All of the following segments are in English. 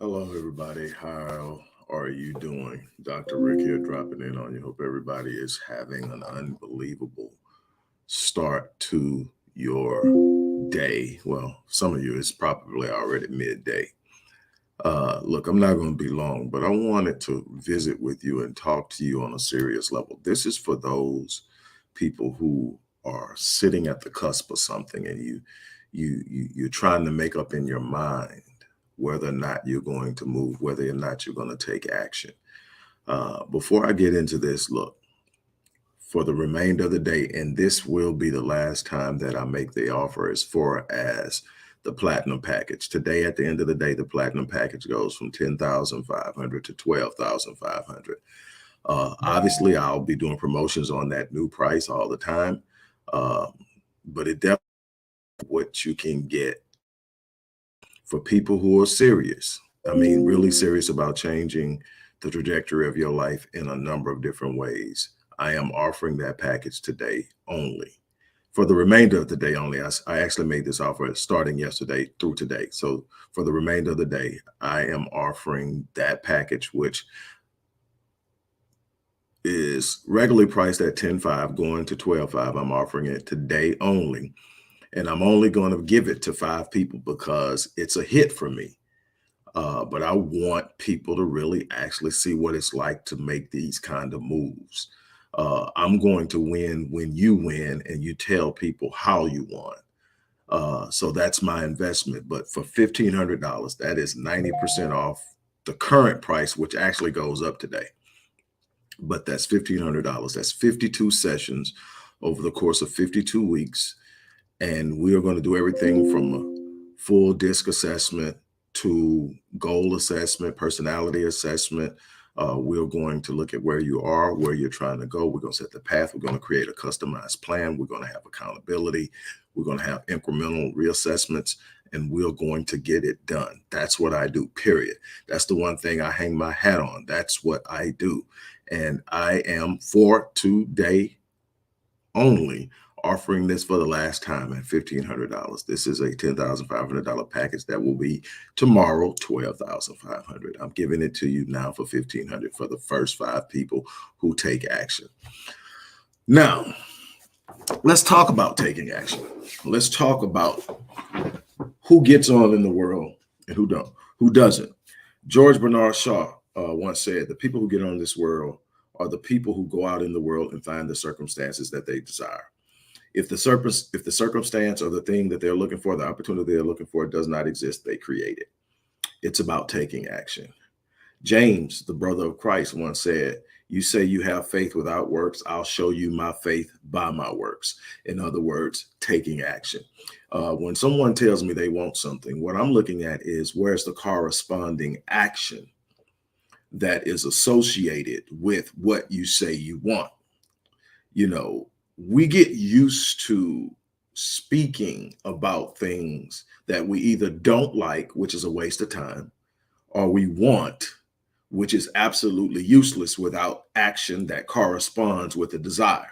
Hello, everybody. How are you doing? Dr. Rick here, dropping in on you. Hope everybody is having an unbelievable start to your day. Well, some of you is probably already midday. Look, I'm not going to be long, but I wanted to visit with you and talk to you on a serious level. This is for those people who are sitting at the cusp of something, and you're trying to make up in your mind whether or not you're going to move, whether or not you're going to take action. Before I get into this, look, for the remainder of the day, and this will be the last time that I make the offer as far as the platinum package. Today, at the end of the day, the platinum package goes from 10,500 to 12,500. Obviously, I'll be doing promotions on that new price all the time, uh, but it definitely what you can get for people who are serious. I mean, really serious about changing the trajectory of your life in a number of different ways. I am offering that package today only. For the remainder of the day only. I actually made this offer starting yesterday through today. So for the remainder of the day, I am offering that package, which is regularly priced at 10.5, going to 12.5. I'm offering it today only. And I'm only going to give it to 5 people because it's a hit for me. But I want people to really actually see what it's like to make these kind of moves. I'm going to win when you win and you tell people how you won. So that's my investment. But for $1,500, that is 90% off the current price, which actually goes up today. But that's $1,500. That's 52 sessions over the course of 52 weeks. And we are going to do everything from a full disc assessment to goal assessment, personality assessment. We're going to look at where you are, where you're trying to go. We're going to set the path. We're going to create a customized plan. We're going to have accountability. We're going to have incremental reassessments, and we're going to get it done. That's what I do, period. That's the one thing I hang my hat on. That's what I do. And I am for today only offering this for the last time at $1,500. This is a $10,500 package that will be tomorrow, $12,500. I'm giving it to you now for $1,500 for the first 5 people who take action. Now, let's talk about taking action. Let's talk about who gets on in the world and who doesn't. George Bernard Shaw once said, the people who get on this world are the people who go out in the world and find the circumstances that they desire. If the circumstance or the thing that they're looking for, the opportunity they're looking for does not exist, they create it. It's about taking action. James, the brother of Christ, once said, you say you have faith without works, I'll show you my faith by my works. In other words, taking action. When someone tells me they want something, what I'm looking at is where's the corresponding action that is associated with what you say you want. You know, we get used to speaking about things that we either don't like, which is a waste of time, or we want, which is absolutely useless without action that corresponds with the desire.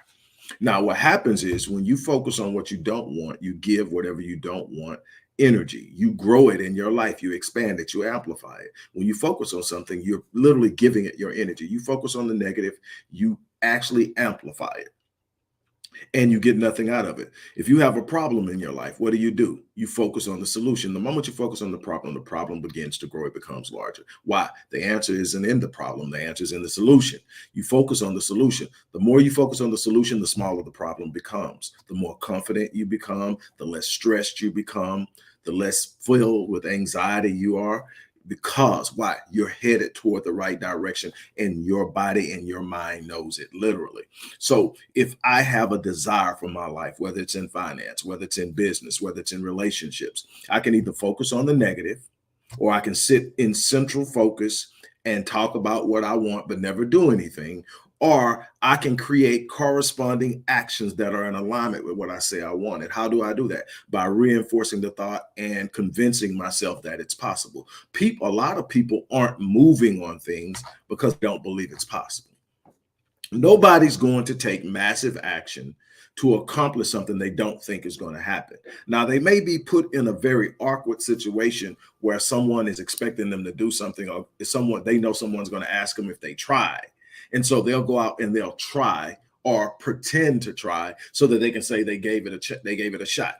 Now, what happens is when you focus on what you don't want, you give whatever you don't want energy. You grow it in your life. You expand it. You amplify it. When you focus on something, you're literally giving it your energy. You focus on the negative, you actually amplify it, and you get nothing out of it. If you have a problem in your life, what do? You focus on the solution. The moment you focus on the problem begins to grow. It becomes larger. Why? The answer isn't in the problem. The answer is in the solution. You focus on the solution. The more you focus on the solution, the smaller the problem becomes. The more confident you become, the less stressed you become, the less filled with anxiety you are. Because why? You're headed toward the right direction, and your body and your mind knows it, literally. So if I have a desire for my life, whether it's in finance, whether it's in business, whether it's in relationships, I can either focus on the negative, or I can sit in central focus and talk about what I want but never do anything, or I can create corresponding actions that are in alignment with what I say I want. And how do I do that? By reinforcing the thought and convincing myself that it's possible. A lot of people aren't moving on things because they don't believe it's possible. Nobody's going to take massive action to accomplish something they don't think is going to happen. Now, they may be put in a very awkward situation where someone is expecting them to do something, or someone they know someone's going to ask them if they try. And so they'll go out and they'll try or pretend to try so that they can say they gave it a shot.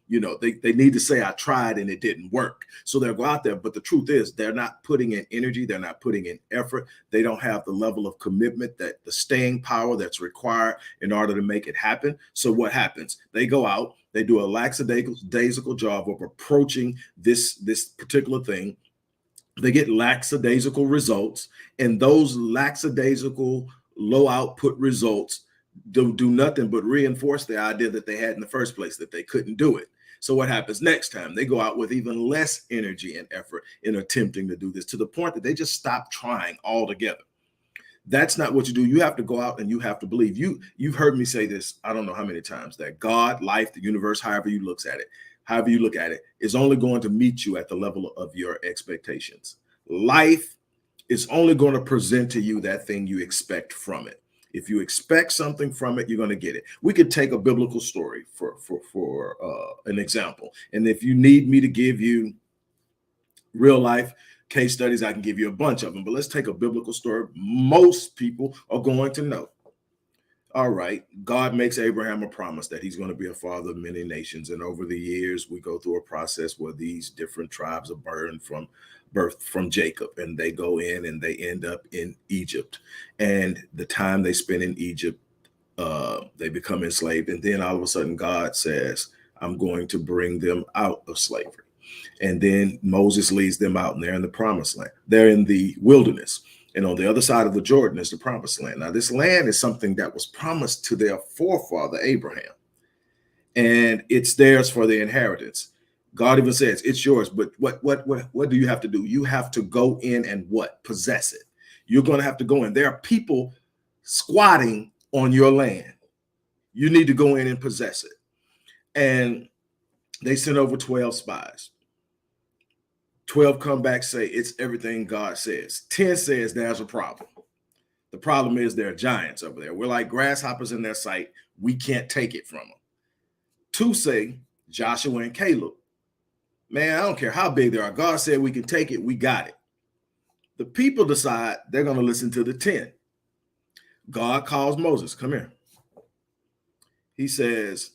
You know, they need to say, I tried and it didn't work. So they'll go out there. But the truth is, they're not putting in energy. They're not putting in effort. They don't have the level of commitment, that the staying power that's required in order to make it happen. So what happens? They go out, they do a lackadaisical job of approaching this particular thing. They get lackadaisical results, and those lackadaisical low output results do nothing but reinforce the idea that they had in the first place, that they couldn't do it. So what happens next time? They go out with even less energy and effort in attempting to do this, to the point that they just stop trying altogether. That's not what you do. You have to go out and you have to believe. You've heard me say this, I don't know how many times, that God, life, the universe, however you look at it, is only going to meet you at the level of your expectations. Life is only going to present to you that thing you expect from it. If you expect something from it, you're going to get it. We could take a biblical story for an example. And if you need me to give you real life case studies, I can give you a bunch of them. But let's take a biblical story most people are going to know. All right, God makes Abraham a promise that he's going to be a father of many nations. And over the years, we go through a process where these different tribes are birthed from Jacob, and they go in and they end up in Egypt. And the time they spend in Egypt, they become enslaved. And then all of a sudden, God says, I'm going to bring them out of slavery. And then Moses leads them out, and they're in the promised land. They're in the wilderness. And on the other side of the Jordan is the promised land. Now, this land is something that was promised to their forefather, Abraham, and it's theirs for the inheritance. God even says it's yours, but what do you have to do? You have to go in and what? Possess it. You're going to have to go in. There are people squatting on your land. You need to go in and possess it. And they sent over 12 spies. 12 come back, say it's everything God says. 10 says there's a problem. The problem is there are giants over there. We're like grasshoppers in their sight. We can't take it from them. 2 say Joshua and Caleb. Man, I don't care how big they are. God said we can take it. We got it. The people decide they're going to listen to the 10. God calls Moses. Come here. He says,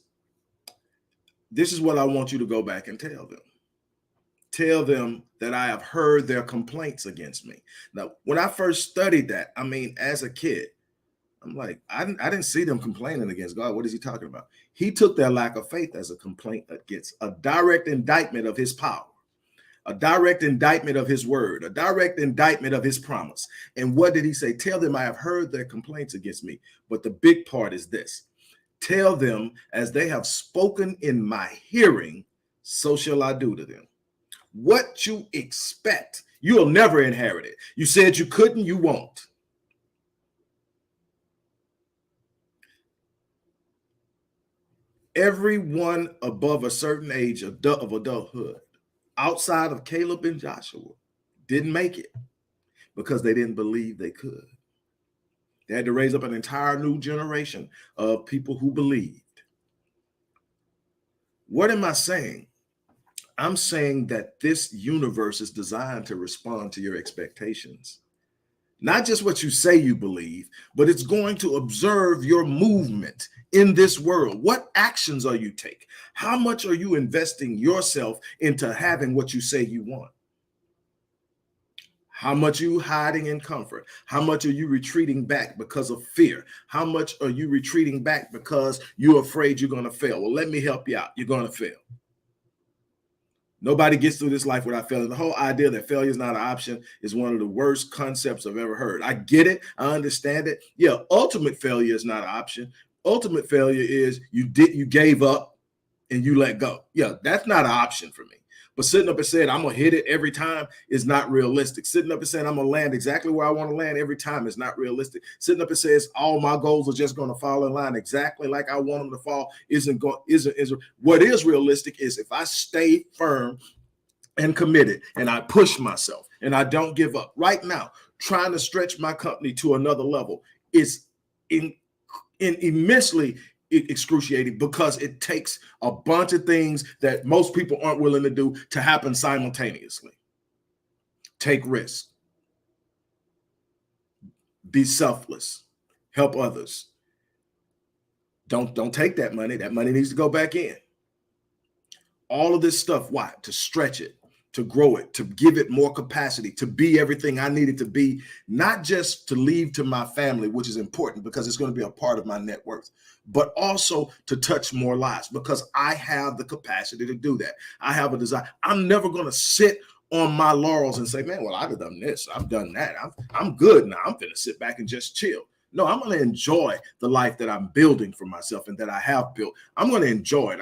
this is what I want you to go back and tell them. Tell them that I have heard their complaints against me. Now, when I first studied that, I mean, as a kid, I'm like, I didn't see them complaining against God. What is he talking about? He took their lack of faith as a complaint against, a direct indictment of his power, a direct indictment of his word, a direct indictment of his promise. And what did he say? Tell them I have heard their complaints against me. But the big part is this. Tell them, as they have spoken in my hearing, so shall I do to them. What you expect, you'll never inherit it. You said you couldn't, you won't. Everyone above a certain age of adulthood, outside of Caleb and Joshua, didn't make it because they didn't believe they could. They had to raise up an entire new generation of people who believed. What am I saying? I'm saying that this universe is designed to respond to your expectations. Not just what you say you believe, but it's going to observe your movement in this world. What actions are you taking? How much are you investing yourself into having what you say you want? How much are you hiding in comfort? How much are you retreating back because of fear? How much are you retreating back because you're afraid you're going to fail? Well, let me help you out. You're going to fail. Nobody gets through this life without failing. The whole idea that failure is not an option is one of the worst concepts I've ever heard. I get it. I understand it. Yeah, ultimate failure is not an option. Ultimate failure is you gave up and you let go. Yeah, that's not an option for me. But sitting up and saying, I'm going to hit it every time is not realistic. Sitting up and saying, I'm going to land exactly where I want to land every time is not realistic. Sitting up and says, all my goals are just going to fall in line exactly like I want them to fall isn't. What is realistic is if I stay firm and committed and I push myself and I don't give up. Right now, trying to stretch my company to another level is immensely excruciating because it takes a bunch of things that most people aren't willing to do to happen simultaneously. Take risks, be selfless, help others. Don't take that money. That money needs to go back in. All of this stuff, why? To stretch it, to grow it, to give it more capacity, to be everything I needed to be, not just to leave to my family, which is important because it's going to be a part of my net worth, but also to touch more lives because I have the capacity to do that. I have a desire. I'm never going to sit on my laurels and say, man, well, I've done this, I've done that. I'm good now. I'm going to sit back and just chill. No, I'm going to enjoy the life that I'm building for myself and that I have built. I'm going to enjoy it.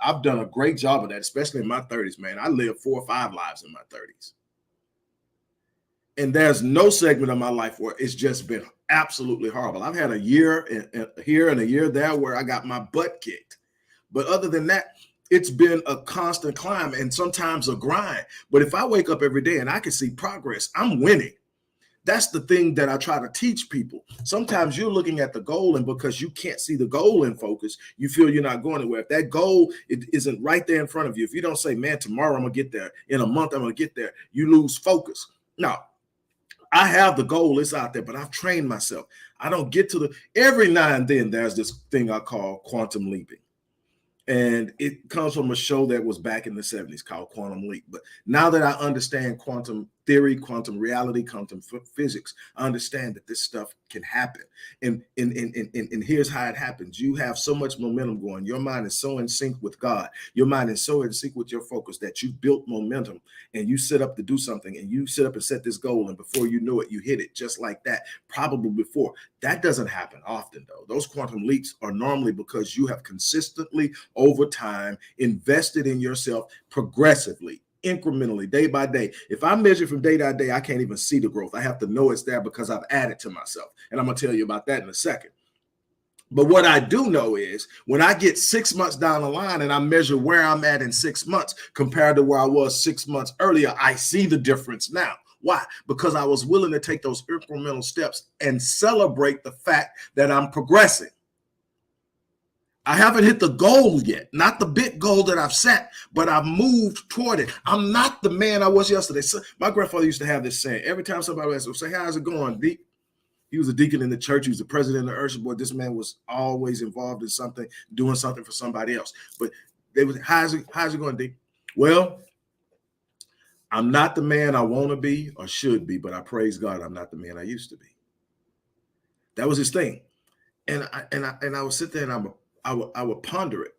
I've done a great job of that, especially in my 30s, man. I lived 4 or 5 lives in my 30s. And there's no segment of my life where it's just been absolutely horrible. I've had a year here and a year there where I got my butt kicked. But other than that, it's been a constant climb and sometimes a grind. But if I wake up every day and I can see progress, I'm winning. That's the thing that I try to teach people. Sometimes you're looking at the goal, and because you can't see the goal in focus, you feel you're not going anywhere. If that goal isn't right there in front of you, if you don't say, man, tomorrow I'm going to get there, in a month I'm going to get there, you lose focus. Now, I have the goal, it's out there, but I've trained myself. I don't get to every now and then there's this thing I call quantum leaping. And it comes from a show that was back in the 70s called Quantum Leap. But now that I understand quantum theory, quantum reality, quantum physics, I understand that this stuff can happen. And here's how it happens. You have so much momentum going. Your mind is so in sync with God. Your mind is so in sync with your focus that you built momentum and you set up to do something and you set up and set this goal. And before you know it, you hit it just like that, probably before. That doesn't happen often, though. Those quantum leaps are normally because you have consistently over time invested in yourself progressively, incrementally, day by day. If I measure from day to day, I can't even see the growth. I have to know it's there because I've added to myself. And I'm going to tell you about that in a second. But what I do know is when I get 6 months down the line and I measure where I'm at in 6 months compared to where I was 6 months earlier, I see the difference now. Why? Because I was willing to take those incremental steps and celebrate the fact that I'm progressing. I haven't hit the goal yet, not the big goal that I've set, but I've moved toward it. I'm not the man I was yesterday. So my grandfather used to have this saying. Every time somebody asked him, say, how's it going, Deke? He was a deacon in the church. He was the president of the usher board. This man was always involved in something, doing something for somebody else. But they was, how's it going, Deke? Well, I'm not the man I want to be or should be, but I praise God I'm not the man I used to be. That was his thing. And I would sit there and I would ponder it.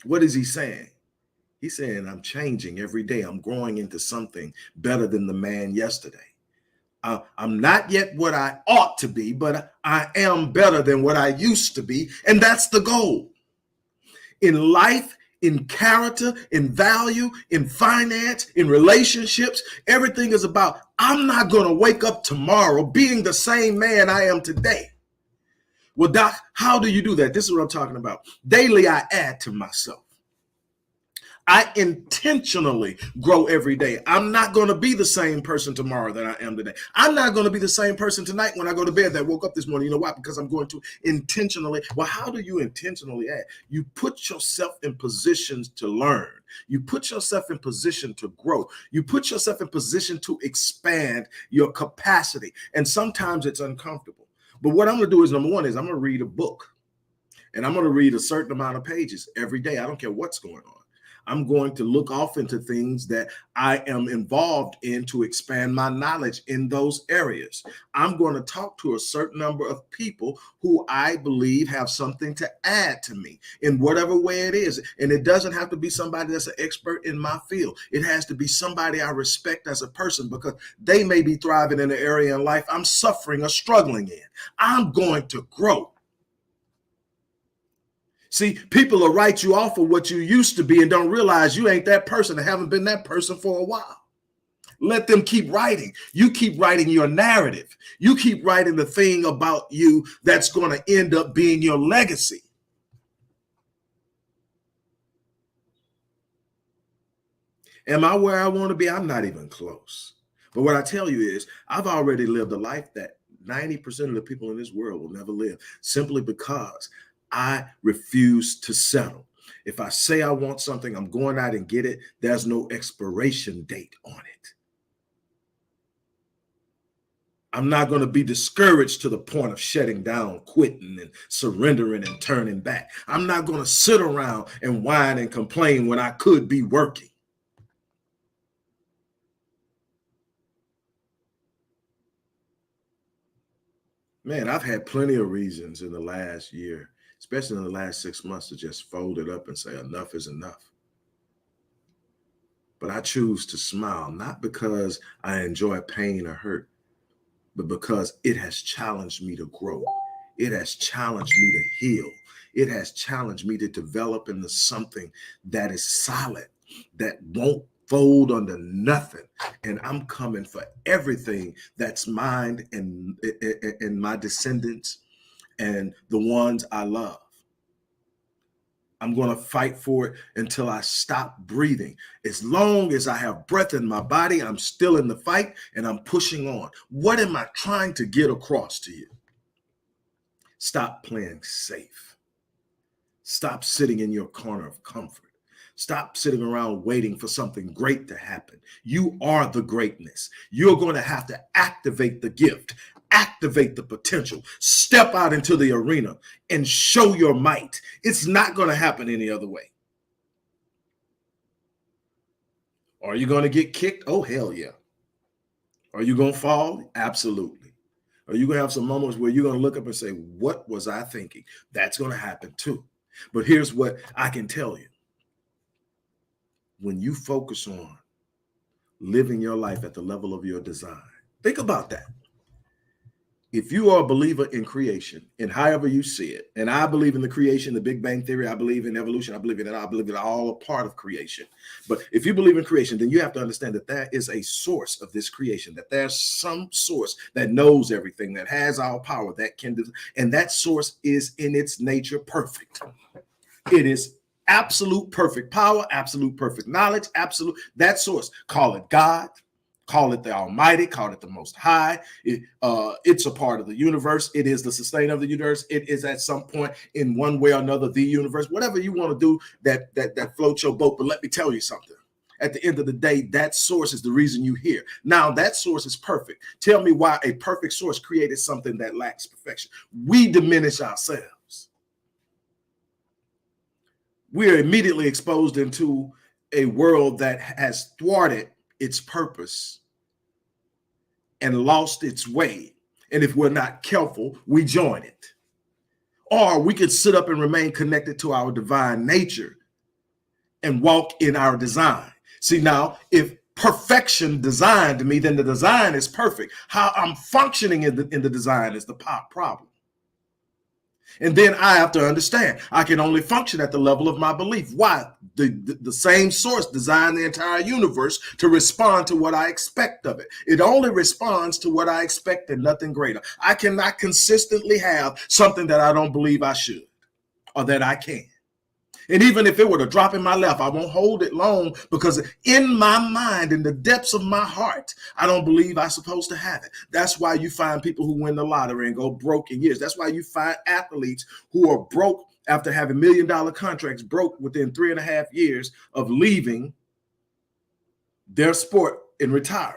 What is he saying? He's saying I'm changing every day. I'm growing into something better than the man yesterday. I'm not yet what I ought to be, but I am better than what I used to be. And that's the goal. In life, in character, in value, in finance, in relationships, everything is about, I'm not going to wake up tomorrow being the same man I am today. Well, Doc, how do you do that? This is what I'm talking about. Daily, I add to myself. I intentionally grow every day. I'm not going to be the same person tomorrow that I am today. I'm not going to be the same person tonight when I go to bed that woke up this morning. You know why? Because I'm going to intentionally. Well, how do you intentionally add? You put yourself in positions to learn. You put yourself in position to grow. You put yourself in position to expand your capacity. And sometimes it's uncomfortable. But what I'm going to do is, number one, is I'm going to read a book. And I'm going to read a certain amount of pages every day. I don't care what's going on. I'm going to look off into things that I am involved in to expand my knowledge in those areas. I'm going to talk to a certain number of people who I believe have something to add to me in whatever way it is. And it doesn't have to be somebody that's an expert in my field. It has to be somebody I respect as a person because they may be thriving in an area in life I'm suffering or struggling in. I'm going to grow. See, people will write you off of what you used to be and don't realize you ain't that person and haven't been that person for a while. Let them keep writing. You keep writing your narrative. You keep writing the thing about you that's going to end up being your legacy. Am I where I want to be? I'm not even close. But what I tell you is I've already lived a life that 90% of the people in this world will never live simply because I refuse to settle. If I say I want something, I'm going out and get it. There's no expiration date on it. I'm not going to be discouraged to the point of shutting down, quitting, and surrendering and turning back. I'm not going to sit around and whine and complain when I could be working. Man, I've had plenty of reasons in the last year, especially in the last 6 months, to just fold it up and say enough is enough. But I choose to smile, not because I enjoy pain or hurt, but because it has challenged me to grow. It has challenged me to heal. It has challenged me to develop into something that is solid, that won't fold under nothing. And I'm coming for everything that's mine and my descendants and the ones I love. I'm going to fight for it until I stop breathing. As long as I have breath in my body, I'm still in the fight and I'm pushing on. What am I trying to get across to you? Stop playing safe. Stop sitting in your corner of comfort. Stop sitting around waiting for something great to happen. You are the greatness. You're going to have to activate the gift, activate the potential, step out into the arena and show your might. It's not going to happen any other way. Are you going to get kicked? Oh, hell yeah. Are you going to fall? Absolutely. Are you going to have some moments where you're going to look up and say, what was I thinking? That's going to happen too. But here's what I can tell you. When you focus on living your life at the level of your design, think about that. If you are a believer in creation and however you see it, and I believe in the creation, the Big Bang Theory, I believe in evolution, I believe in it, I believe in all a part of creation. But if you believe in creation, then you have to understand that there is a source of this creation, that there's some source that knows everything, that has all power, that can do, and that source is in its nature perfect. It is absolute perfect power, absolute perfect knowledge, absolute, that source. Call it God, call it the Almighty, call it the Most High. It's a part of the universe. It is the sustainer of the universe. It is at some point in one way or another the universe. Whatever you want to do that floats your boat. But let me tell you something. At the end of the day, that source is the reason you're here. Now, that source is perfect. Tell me why a perfect source created something that lacks perfection. We diminish ourselves. We are immediately exposed into a world that has thwarted its purpose and lost its way. And if we're not careful, we join it. Or we could sit up and remain connected to our divine nature and walk in our design. See, now, if perfection designed me, then the design is perfect. How I'm functioning in the design is the problem. And then I have to understand, I can only function at the level of my belief. Why? The same source designed the entire universe to respond to what I expect of it. It only responds to what I expect and nothing greater. I cannot consistently have something that I don't believe I should or that I can. And even if it were to drop in my lap, I won't hold it long because in my mind, in the depths of my heart, I don't believe I'm supposed to have it. That's why you find people who win the lottery and go broke in years. That's why you find athletes who are broke after having $1 million contracts, broke within 3.5 years of leaving their sport and retiring.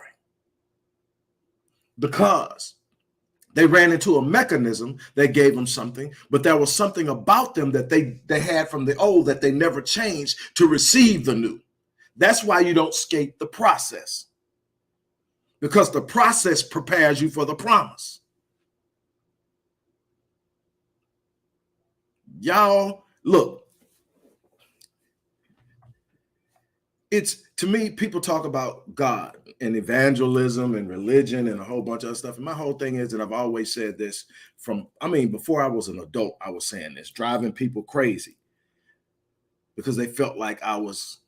Because they ran into a mechanism that gave them something, but there was something about them that they had from the old that they never changed to receive the new. That's why you don't skate the process, because the process prepares you for the promise. Y'all, look, it's, to me, people talk about God and evangelism and religion and a whole bunch of other stuff. And my whole thing is that I've always said this before I was an adult, I was saying this, driving people crazy because they felt like I was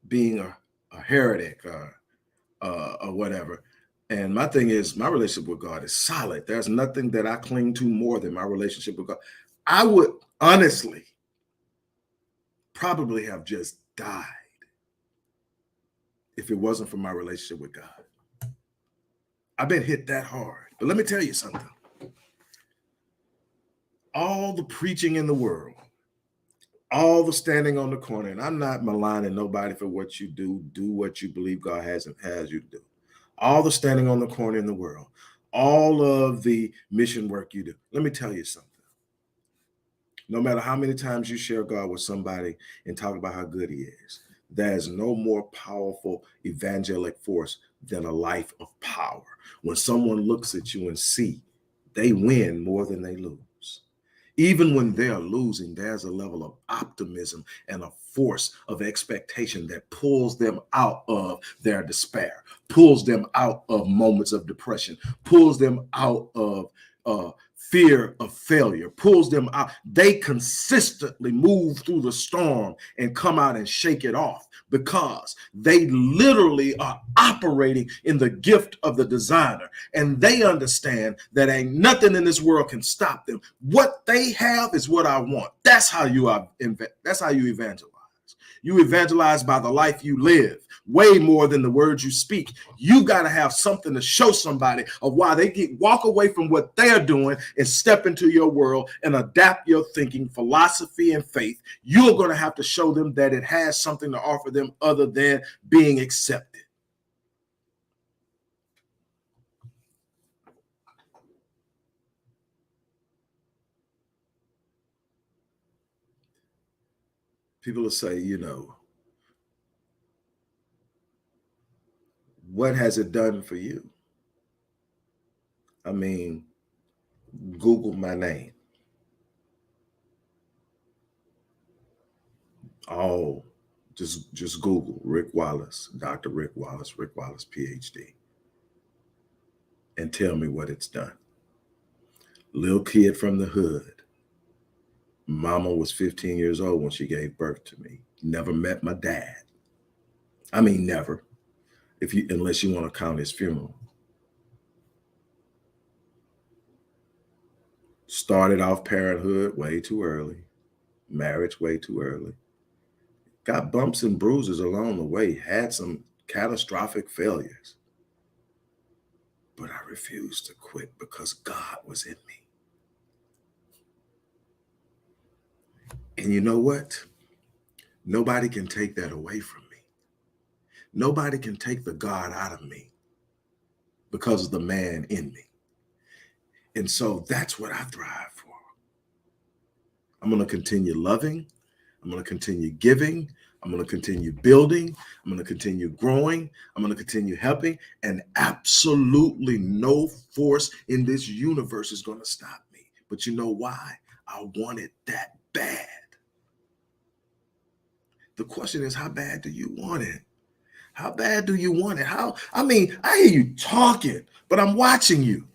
being a heretic or whatever. And my thing is, my relationship with God is solid. There's nothing that I cling to more than my relationship with God. I would honestly probably have just died if it wasn't for my relationship with God. I've been hit that hard. But let me tell you something. all the preaching in the world, all the standing on the corner, and I'm not maligning nobody for what you do what you believe God has you to do. All the standing on the corner in the world, all of the mission work you do. Let me tell you something. No matter how many times you share God with somebody and talk about how good he is, there is no more powerful evangelic force than a life of power. When someone looks at you and see they win more than they lose. Even when they're losing, there's a level of optimism and a force of expectation that pulls them out of their despair, pulls them out of moments of depression, pulls them out of fear of failure, pulls them out. They consistently move through the storm and come out and shake it off because they literally are operating in the gift of the designer, and they understand that ain't nothing in this world can stop them. What they have is what I want. That's how you evangelize. You evangelize by the life you live, way more than the words you speak. You got to have something to show somebody of why they walk away from what they're doing and step into your world and adapt your thinking, philosophy, and faith. You're going to have to show them that it has something to offer them other than being accepted. People will say, what has it done for you? I mean, Google my name. Oh, just Google Rick Wallace, Dr. Rick Wallace, ph.d, and tell me what it's done. Little kid from the hood. Mama was 15 years old when she gave birth to me. Never met my dad. I mean, never, unless you want to count his funeral. Started off parenthood way too early, marriage way too early. Got bumps and bruises along the way, had some catastrophic failures. But I refused to quit because God was in me. And you know what? Nobody can take that away from me. Nobody can take the God out of me because of the man in me. And so that's what I thrive for. I'm going to continue loving. I'm going to continue giving. I'm going to continue building. I'm going to continue growing. I'm going to continue helping. And absolutely no force in this universe is going to stop me. But you know why? I want it that bad. The question is, how bad do you want it? How bad do you want it? I hear you talking, but I'm watching you.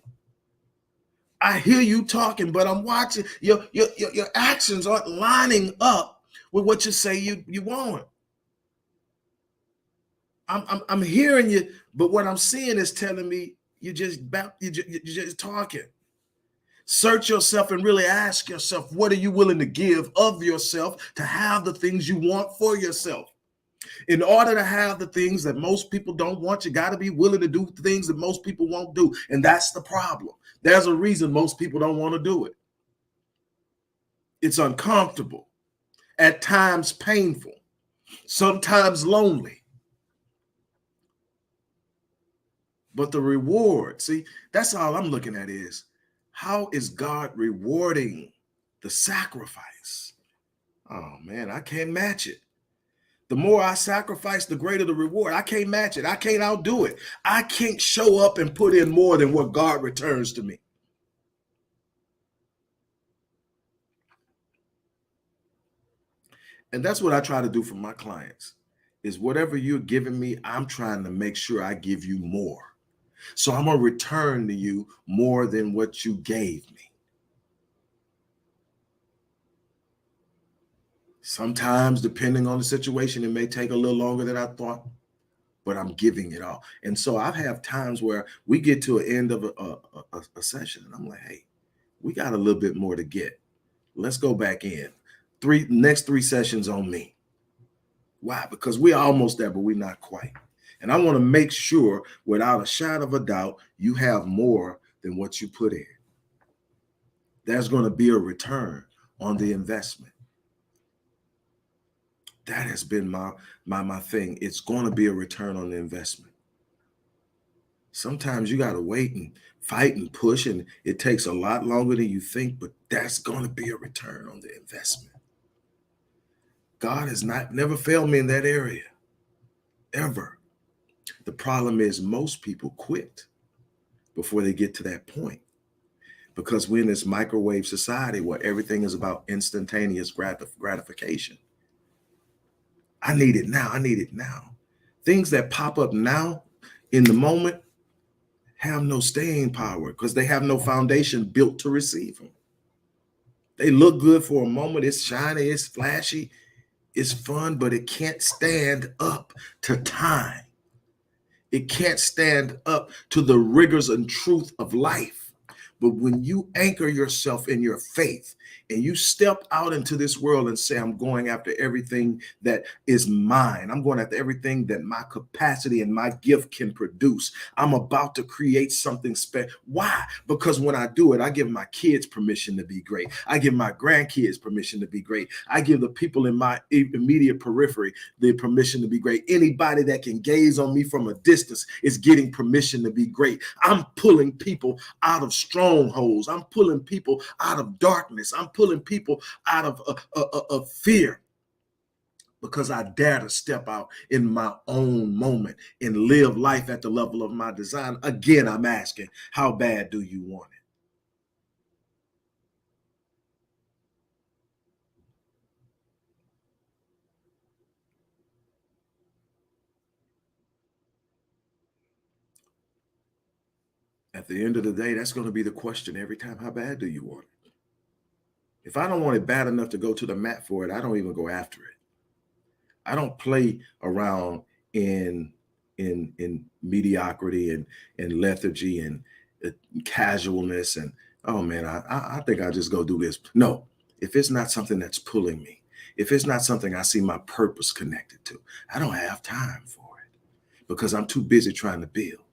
I hear you talking, but I'm watching. Your actions aren't lining up with what you say you want. I'm hearing you, but what I'm seeing is telling me you're just talking. Search yourself and really ask yourself, what are you willing to give of yourself to have the things you want for yourself? In order to have the things that most people don't want, you got to be willing to do things that most people won't do. And that's the problem. There's a reason most people don't want to do it. It's uncomfortable, at times painful, sometimes lonely. But the reward, see, that's all I'm looking at is, how is God rewarding the sacrifice? Oh man, I can't match it. The more I sacrifice, the greater the reward. I can't match it. I can't outdo it. I can't show up and put in more than what God returns to me. And that's what I try to do for my clients, is whatever you're giving me, I'm trying to make sure I give you more. So I'm going to return to you more than what you gave me. Sometimes, depending on the situation, it may take a little longer than I thought, but I'm giving it all. And so I have times where we get to an end of a session and I'm like, hey, we got a little bit more to get. Let's go back in. Next three sessions on me. Why? Because we're almost there, but we're not quite. And I want to make sure, without a shadow of a doubt, you have more than what you put in. There's going to be a return on the investment. That has been my thing. It's going to be a return on the investment. Sometimes you got to wait and fight and push, and it takes a lot longer than you think, but that's going to be a return on the investment. God has never failed me in that area, ever. The problem is most people quit before they get to that point, because we're in this microwave society where everything is about instantaneous gratification. I need it now. I need it now. Things that pop up now in the moment have no staying power because they have no foundation built to receive them. They look good for a moment. It's shiny, it's flashy, it's fun, but it can't stand up to time. It can't stand up to the rigors and truth of life. But when you anchor yourself in your faith and you step out into this world and say, I'm going after everything that is mine. I'm going after everything that my capacity and my gift can produce. I'm about to create something special. Why? Because when I do it, I give my kids permission to be great. I give my grandkids permission to be great. I give the people in my immediate periphery the permission to be great. Anybody that can gaze on me from a distance is getting permission to be great. I'm pulling people out of strongholds. I'm pulling people out of darkness. I'm pulling people out of fear, because I dare to step out in my own moment and live life at the level of my design. Again, I'm asking, how bad do you want it? At the end of the day, that's going to be the question every time. How bad do you want it? If I don't want it bad enough to go to the mat for it, I don't even go after it. I don't play around in mediocrity and lethargy and casualness and, oh man, I think I'll just go do this. No, if it's not something that's pulling me, if it's not something I see my purpose connected to, I don't have time for it because I'm too busy trying to build.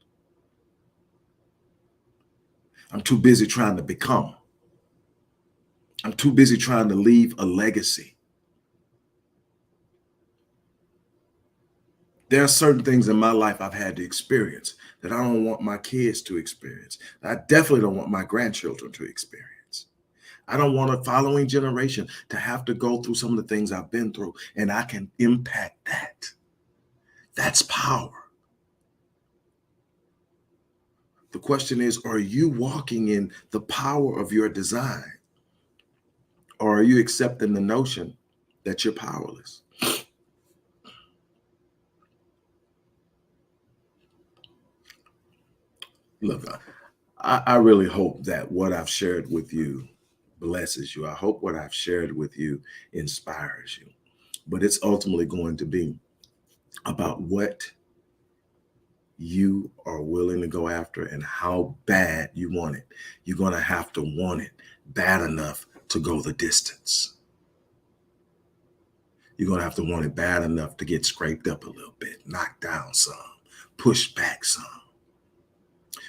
I'm too busy trying to become. I'm too busy trying to leave a legacy. There are certain things in my life I've had to experience that I don't want my kids to experience. I definitely don't want my grandchildren to experience. I don't want a following generation to have to go through some of the things I've been through, and I can impact that. That's power. The question is, are you walking in the power of your design, or are you accepting the notion that you're powerless? Look, I really hope that what I've shared with you blesses you. I hope what I've shared with you inspires you. But it's ultimately going to be about what you are willing to go after and how bad you want it. You're going to have to want it bad enough to go the distance. You're going to have to want it bad enough to get scraped up a little bit, knocked down some, pushed back some.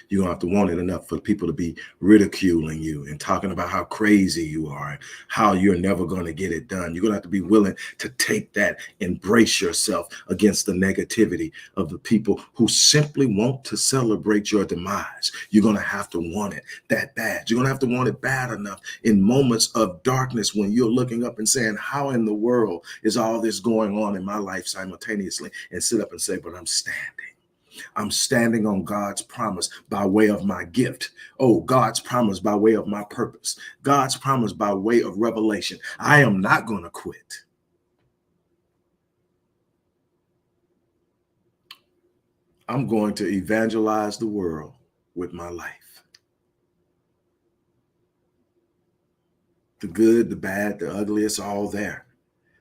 You're going to have to want it enough for people to be ridiculing you and talking about how crazy you are and how you're never going to get it done. You're going to have to be willing to take that and brace yourself against the negativity of the people who simply want to celebrate your demise. You're going to have to want it that bad. You're going to have to want it bad enough in moments of darkness when you're looking up and saying, how in the world is all this going on in my life simultaneously? And sit up and say, but I'm standing. I'm standing on God's promise by way of my gift. Oh, God's promise by way of my purpose. God's promise by way of revelation. I am not going to quit. I'm going to evangelize the world with my life. The good, the bad, the ugly, it's all there.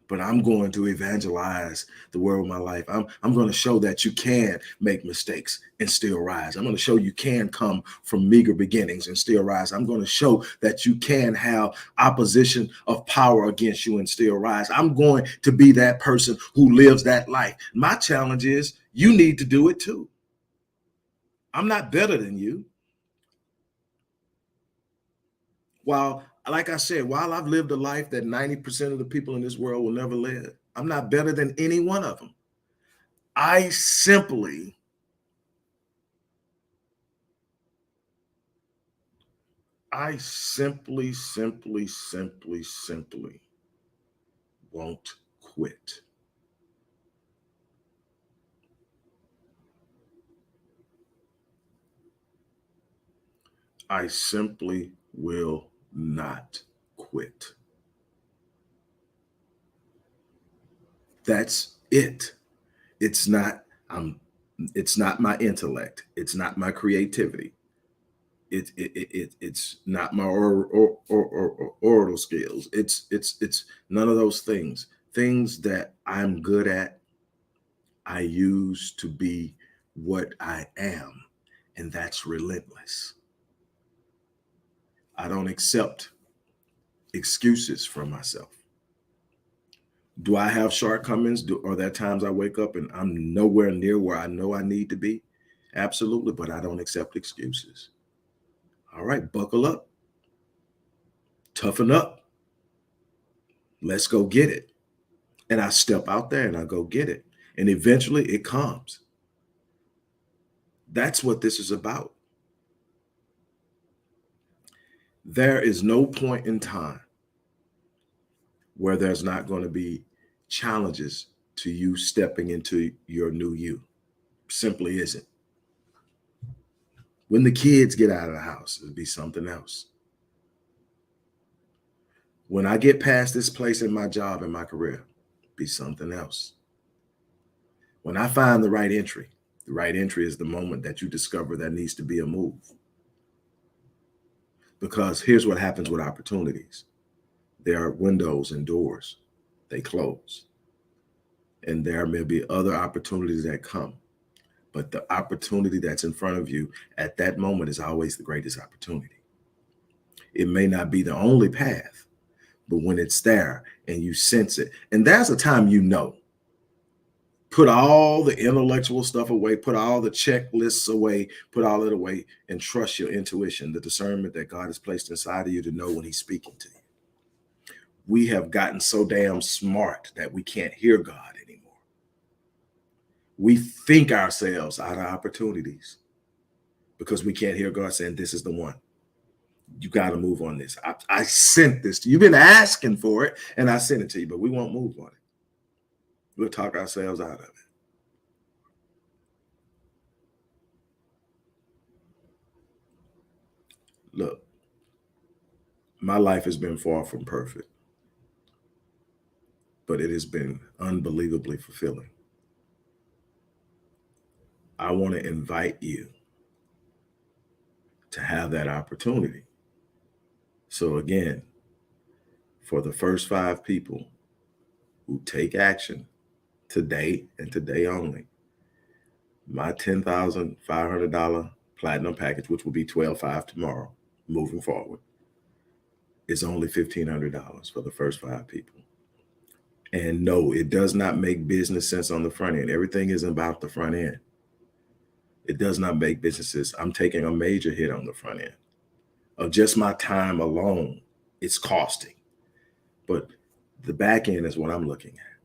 But I'm going to evangelize the world of my life. I'm going to show that you can make mistakes and still rise. I'm going to show you can come from meager beginnings and still rise. I'm going to show that you can have opposition of power against you and still rise. I'm going to be that person who lives that life. My challenge is you need to do it too. I'm not better than you. While like I said, while I've lived a life that 90% of the people in this world will never live, I'm not better than any one of them. I simply simply won't quit. I simply will not quit. That's it. It's not, it's not my intellect. It's not my creativity. It's not my oral skills. It's none of those things. Things that I'm good at, I use to be what I am, and that's relentless. I don't accept excuses from myself. Do I have shortcomings? Are there times I wake up and I'm nowhere near where I know I need to be? Absolutely, but I don't accept excuses. All right, buckle up, toughen up. Let's go get it. And I step out there and I go get it. And eventually it comes. That's what this is about. There is no point in time where there's not going to be challenges to you stepping into your new you. Simply isn't. When the kids get out of the house, it'll be something else. When I get past this place in my job and my career, be something else. When I find the right entry is the moment that you discover there needs to be a move. Because here's what happens with opportunities. There are windows and doors, they close. And there may be other opportunities that come. But the opportunity that's in front of you at that moment is always the greatest opportunity. It may not be the only path, but when it's there and you sense it, and there's a time you know, put all the intellectual stuff away, put all the checklists away, put all it away, and trust your intuition, the discernment that God has placed inside of you to know when he's speaking to you. We have gotten so damn smart that we can't hear God anymore. We think ourselves out of opportunities because we can't hear God saying, this is the one. You got to move on this. I sent this to you. You've been asking for it, and I sent it to you, but we won't move on it. We'll talk ourselves out of it. Look, my life has been far from perfect, but it has been unbelievably fulfilling. I want to invite you to have that opportunity. So again, for the first 5 people who take action today and today only, my $10,500 platinum package, which will be $12,500 tomorrow, moving forward, is only $1,500 for the first 5 people. And no, it does not make business sense on the front end. Everything is about the front end. It does not make businesses. I'm taking a major hit on the front end of just my time alone. It's costing, but the back end is what I'm looking at.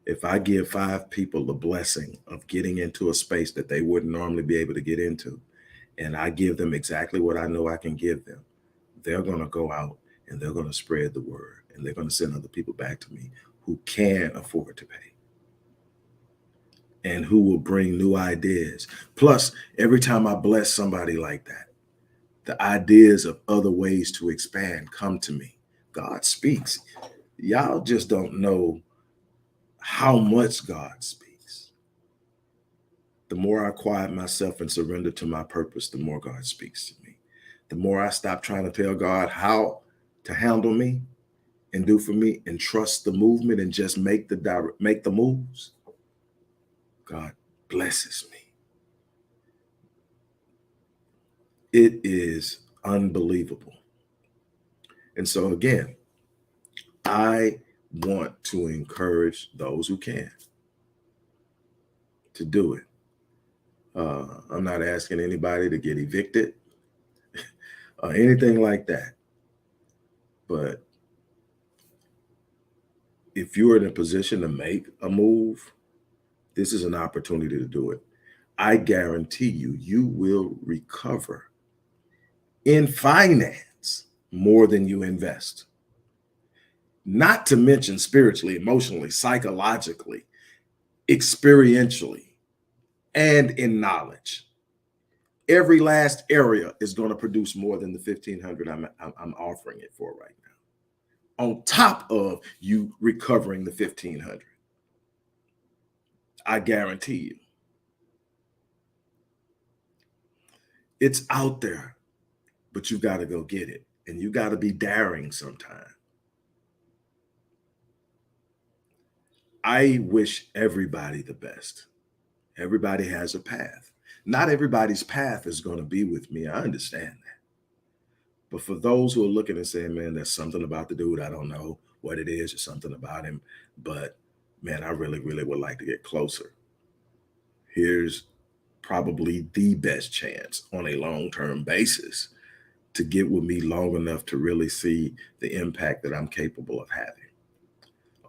If I give 5 people the blessing of getting into a space that they wouldn't normally be able to get into, and I give them exactly what I know I can give them, they're going to go out and they're going to spread the word, and they're going to send other people back to me who can afford to pay and who will bring new ideas. Plus, every time I bless somebody like that, the ideas of other ways to expand come to me. God speaks. Y'all just don't know how much God speaks. The more I quiet myself and surrender to my purpose, the more God speaks to me. The more I stop trying to tell God how to handle me and do for me and trust the movement and just make the moves, God blesses me. It is unbelievable. And so again, I want to encourage those who can to do it. I'm not asking anybody to get evicted or anything like that. But if you're in a position to make a move, this is an opportunity to do it. I guarantee you, you will recover in finance more than you invest. Not to mention spiritually, emotionally, psychologically, experientially, and in knowledge. Every last area is going to produce more than the 1,500 I'm offering it for right now. On top of you recovering the 1,500, I guarantee you, it's out there, but you got to go get it, and you got to be daring sometime. I wish everybody the best. Everybody has a path. Not everybody's path is going to be with me. I understand that. But for those who are looking and saying, man, there's something about the dude, I don't know what it is, or something about him, but man, I really, really would like to get closer. Here's probably the best chance on a long-term basis to get with me long enough to really see the impact that I'm capable of having.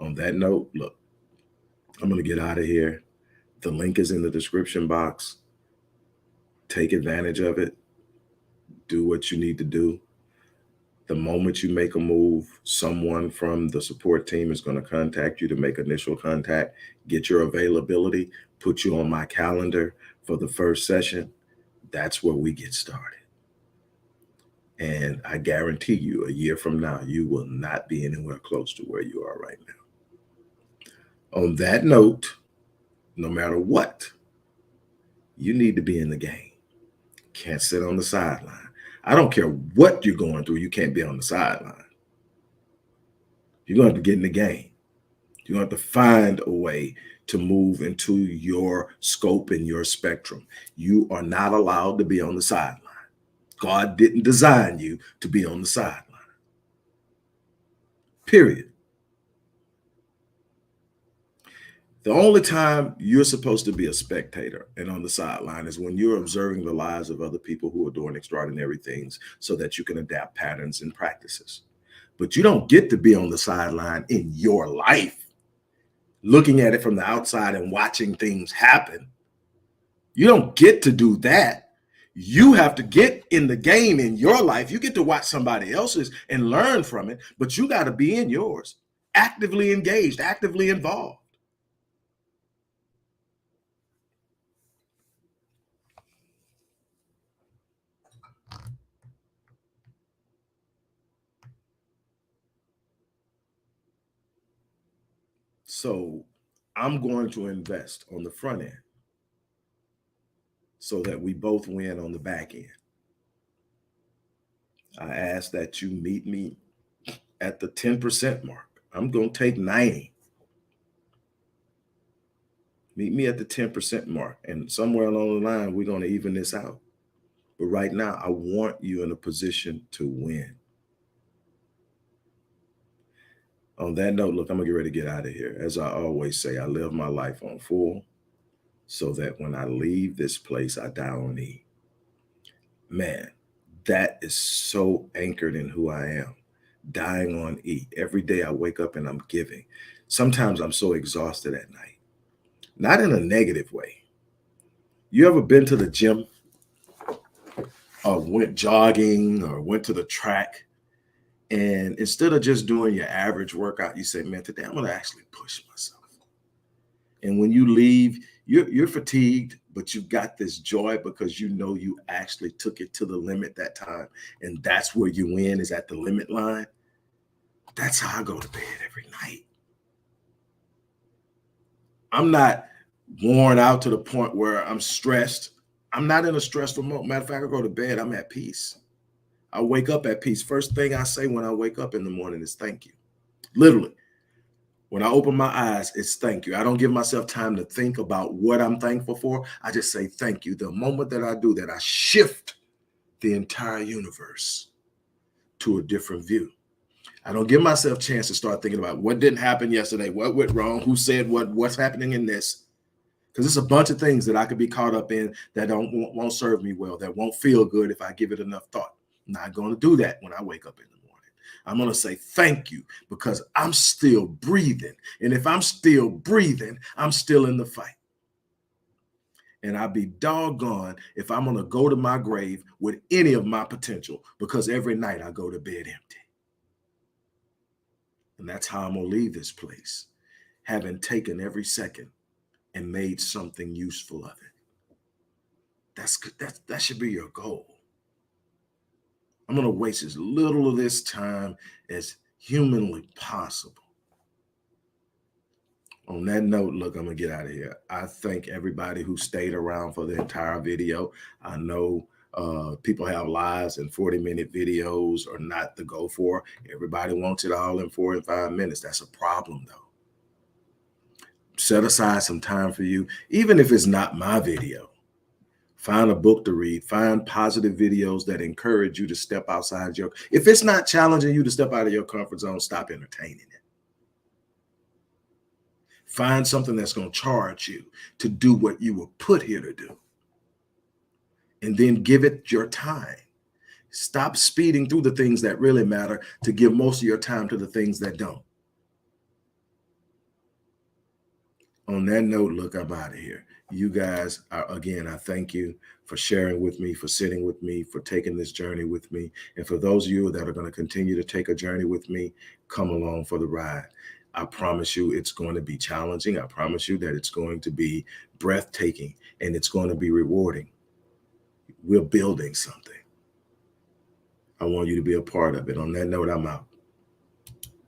On that note, look, I'm going to get out of here. The link is in the description box. Take advantage of it. Do what you need to do. The moment you make a move, someone from the support team is going to contact you to make initial contact, get your availability, put you on my calendar for the first session. That's where we get started. And I guarantee you, a year from now, you will not be anywhere close to where you are right now. On that note, no matter what, you need to be in the game. Can't sit on the sideline. I don't care what you're going through. You can't be on the sideline. You're going to have to get in the game. You're going to have to find a way to move into your scope and your spectrum. You are not allowed to be on the sideline. God didn't design you to be on the sideline. Period. The only time you're supposed to be a spectator and on the sideline is when you're observing the lives of other people who are doing extraordinary things so that you can adapt patterns and practices. But you don't get to be on the sideline in your life, looking at it from the outside and watching things happen. You don't get to do that. You have to get in the game in your life. You get to watch somebody else's and learn from it, but you got to be in yours, actively engaged, actively involved. So I'm going to invest on the front end so that we both win on the back end. I ask that you meet me at the 10% mark. I'm going to take 90. Meet me at the 10% mark. And somewhere along the line, we're going to even this out. But right now, I want you in a position to win. On that note, look, I'm going to get ready to get out of here. As I always say, I live my life on full so that when I leave this place, I die on E. Man, that is so anchored in who I am. Dying on E. Every day I wake up and I'm giving. Sometimes I'm so exhausted at night. Not in a negative way. You ever been to the gym or went jogging or went to the track, and instead of just doing your average workout, you say, man, today I'm going to actually push myself. And when you leave, you're fatigued, but you got this joy because you know you actually took it to the limit that time. And that's where you win, is at the limit line. That's how I go to bed every night. I'm not worn out to the point where I'm stressed. I'm not in a stressful mode. Matter of fact, I go to bed, I'm at peace. I wake up at peace. First thing I say when I wake up in the morning is thank you. Literally. When I open my eyes, it's thank you. I don't give myself time to think about what I'm thankful for. I just say thank you. The moment that I do that, I shift the entire universe to a different view. I don't give myself a chance to start thinking about what didn't happen yesterday, what went wrong, who said what's happening in this. Because it's a bunch of things that I could be caught up in that won't serve me well, that won't feel good if I give it enough thought. I'm not going to do that when I wake up in the morning. I'm going to say thank you because I'm still breathing. And if I'm still breathing, I'm still in the fight. And I'd be doggone if I'm going to go to my grave with any of my potential, because every night I go to bed empty. And that's how I'm going to leave this place, having taken every second and made something useful of it. That should be your goal. I'm going to waste as little of this time as humanly possible. On that note, look, I'm going to get out of here. I thank everybody who stayed around for the entire video. I know people have lives and 40-minute videos are not the go for. Everybody wants it all in 4 and 5 minutes. That's a problem, though. Set aside some time for you, even if it's not my video. Find a book to read. Find positive videos that encourage you to step outside your. If it's not challenging you to step out of your comfort zone, stop entertaining it. Find something that's going to charge you to do what you were put here to do. And then give it your time. Stop speeding through the things that really matter to give most of your time to the things that don't. On that note, look, I'm out of here. You guys, again, I thank you for sharing with me, for sitting with me, for taking this journey with me. And for those of you that are going to continue to take a journey with me, come along for the ride. I promise you it's going to be challenging. I promise you that it's going to be breathtaking and it's going to be rewarding. We're building something. I want you to be a part of it. On that note, I'm out.